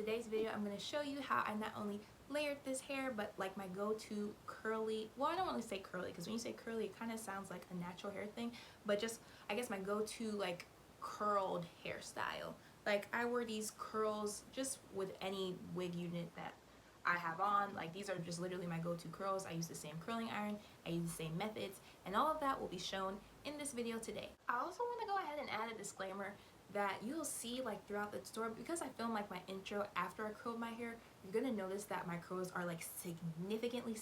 today's video, I'm going to show you how I not only layered this hair, but like my go-to curly, well, I don't want to say curly because when you say curly, it kind of sounds like a natural hair thing, but just, I guess my go-to like curled hairstyle. Like I wear these curls just with any wig unit that I have on. Like these are just literally my go-to curls. I use the same curling iron, I use the same methods, and all of that will be shown in this video today. I also want to go ahead and add a disclaimer that you'll see like throughout the story, because I filmed like my intro after I curled my hair. You're gonna notice that my curls are like significantly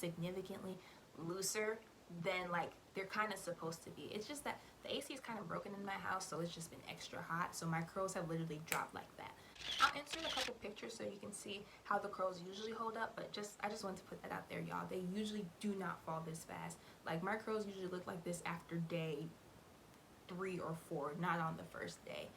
looser than like they're kind of supposed to be. It's just that the AC is kind of broken in my house, so it's just been extra hot, so my curls have literally dropped like that. I'll insert a couple pictures so you can see how the curls usually hold up, but I just wanted to put that out there, y'all. They usually do not fall this fast. Like my curls usually look like this after day 3 or 4, not on the first day.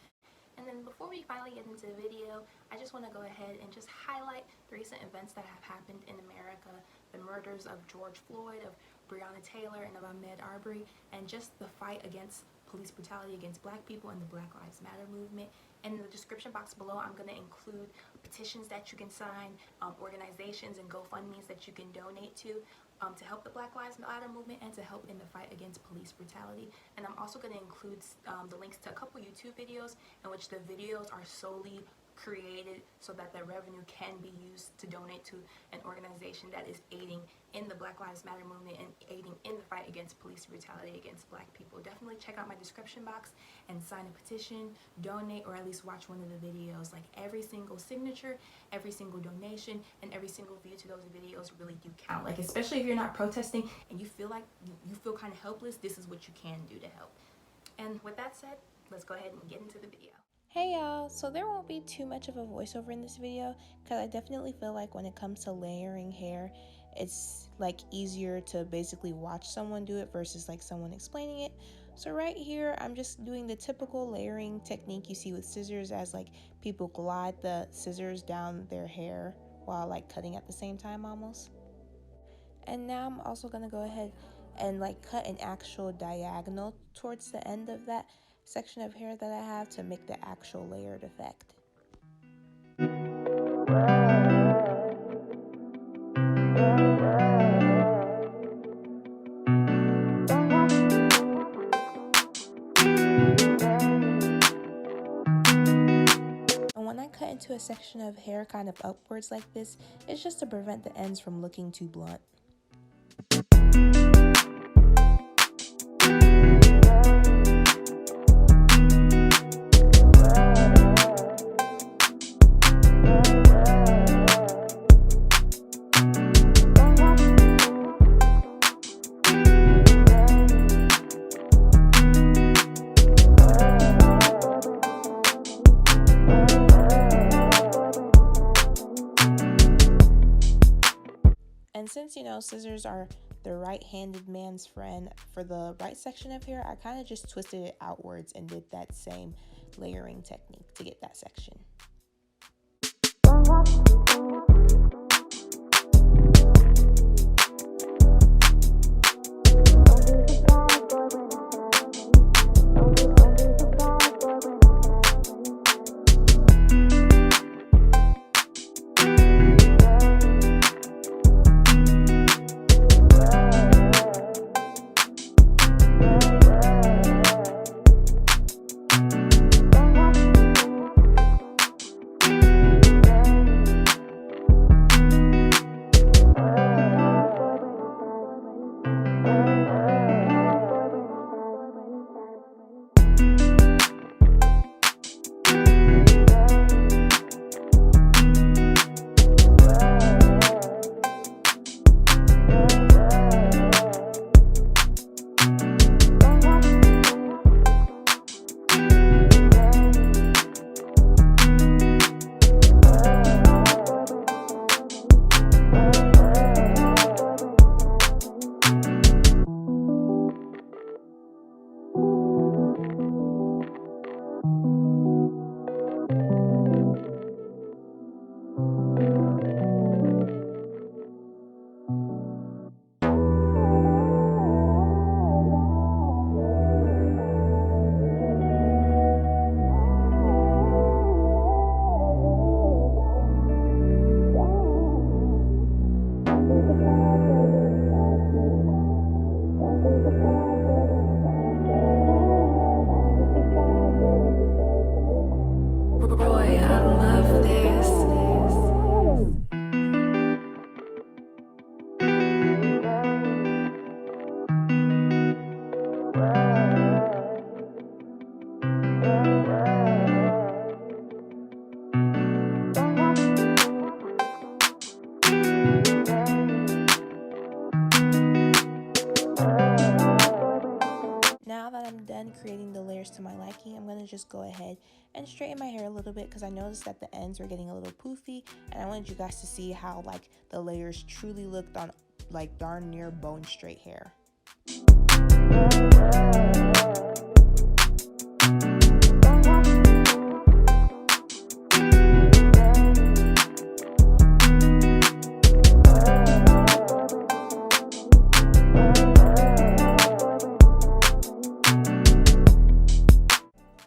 And then before we finally get into the video, I just want to go ahead and just highlight the recent events that have happened in America. The murders of George Floyd, of Breonna Taylor, and of Ahmaud Arbery, and just the fight against police brutality against black people and the Black Lives Matter movement. In the description box below, I'm going to include petitions that you can sign, organizations and GoFundMes that you can donate to help the Black Lives Matter movement and to help in the fight against police brutality. And I'm also going to include the links to a couple YouTube videos in which the videos are solely created so that the revenue can be used to donate to an organization that is aiding in the Black Lives Matter movement and aiding in the fight against police brutality against black people. Definitely check out my description box and sign a petition, donate, or at least watch one of the videos. Like every single signature, every single donation, and every single view to those videos really do count. Like especially if you're not protesting and you feel like you feel kind of helpless, this is what you can do to help. And with that said, let's go ahead and get into the video. Hey y'all, so there won't be too much of a voiceover in this video because I definitely feel like when it comes to layering hair, it's like easier to basically watch someone do it versus like someone explaining it. So right here, I'm just doing the typical layering technique you see with scissors, as like people glide the scissors down their hair while like cutting at the same time almost. And now I'm also gonna go ahead and like cut an actual diagonal towards the end of that section of hair that I have to make the actual layered effect. And when I cut into a section of hair kind of upwards like this, it's just to prevent the ends from looking too blunt. And since, scissors are the right-handed man's friend, for the right section of hair, I kind of just twisted it outwards and did that same layering technique to get that section. Boy, I love this. Now that I'm done creating the layers to my liking, I'm going to just go ahead and straighten my hair a little bit because I noticed that the ends were getting a little poofy, and I wanted you guys to see how like the layers truly looked on like darn near bone straight hair.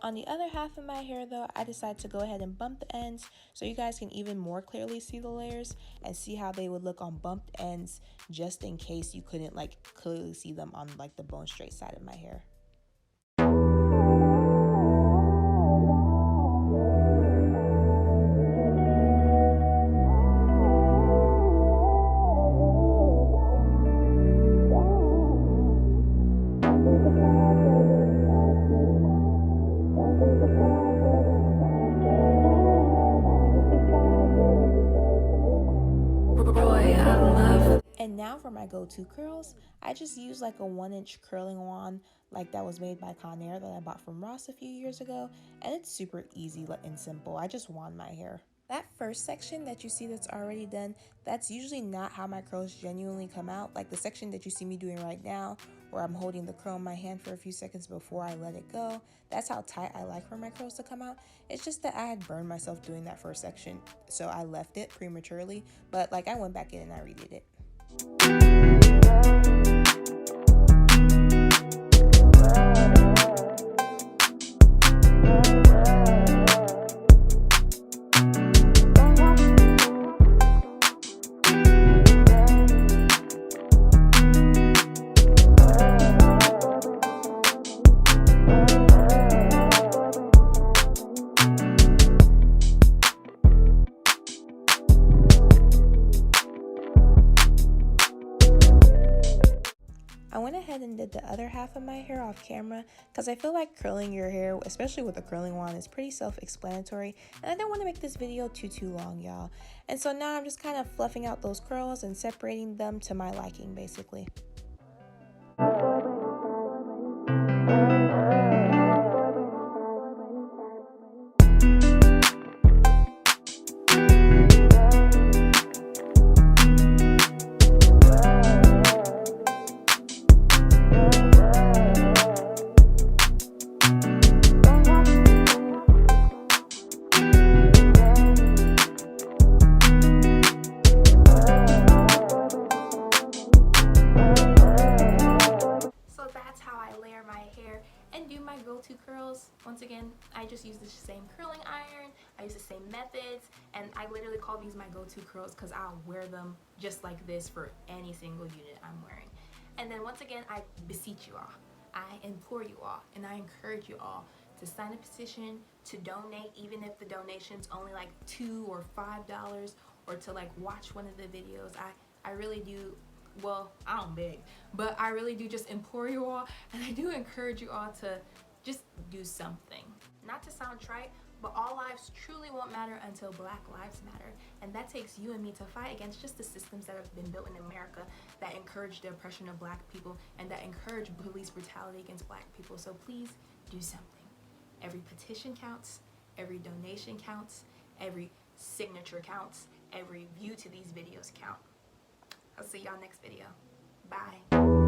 On the other half of my hair though, I decided to go ahead and bump the ends so you guys can even more clearly see the layers and see how they would look on bumped ends, just in case you couldn't like clearly see them on like the bone straight side of my hair. And now for my go-to curls, I just use like a 1-inch curling wand like that was made by Conair that I bought from Ross a few years ago, and it's super easy and simple. I just wand my hair. That first section that you see that's already done, that's usually not how my curls genuinely come out. Like the section that you see me doing right now, where I'm holding the curl in my hand for a few seconds before I let it go, that's how tight I like for my curls to come out. It's just that I had burned myself doing that first section, so I left it prematurely, but like I went back in and I redid it. I went ahead and did the other half of my hair off camera because I feel like curling your hair, especially with a curling wand, is pretty self-explanatory, and I don't want to make this video too long, y'all. And so now I'm just kind of fluffing out those curls and separating them to my liking, basically. And do my go-to curls. Once again, I just use the same curling iron, I use the same methods, and I literally call these my go-to curls because I'll wear them just like this for any single unit I'm wearing. And then once again, I beseech you all, I implore you all, and I encourage you all to sign a petition, to donate, even if the donation's only like $2 or $5, or to like watch one of the videos. I really do. Well, I don't beg, but I really do just implore you all, and I do encourage you all to just do something. Not to sound trite, but all lives truly won't matter until Black lives matter. And that takes you and me to fight against just the systems that have been built in America that encourage the oppression of Black people and that encourage police brutality against Black people. So please do something. Every petition counts, every donation counts, every signature counts, every view to these videos count. I'll see y'all next video. Bye.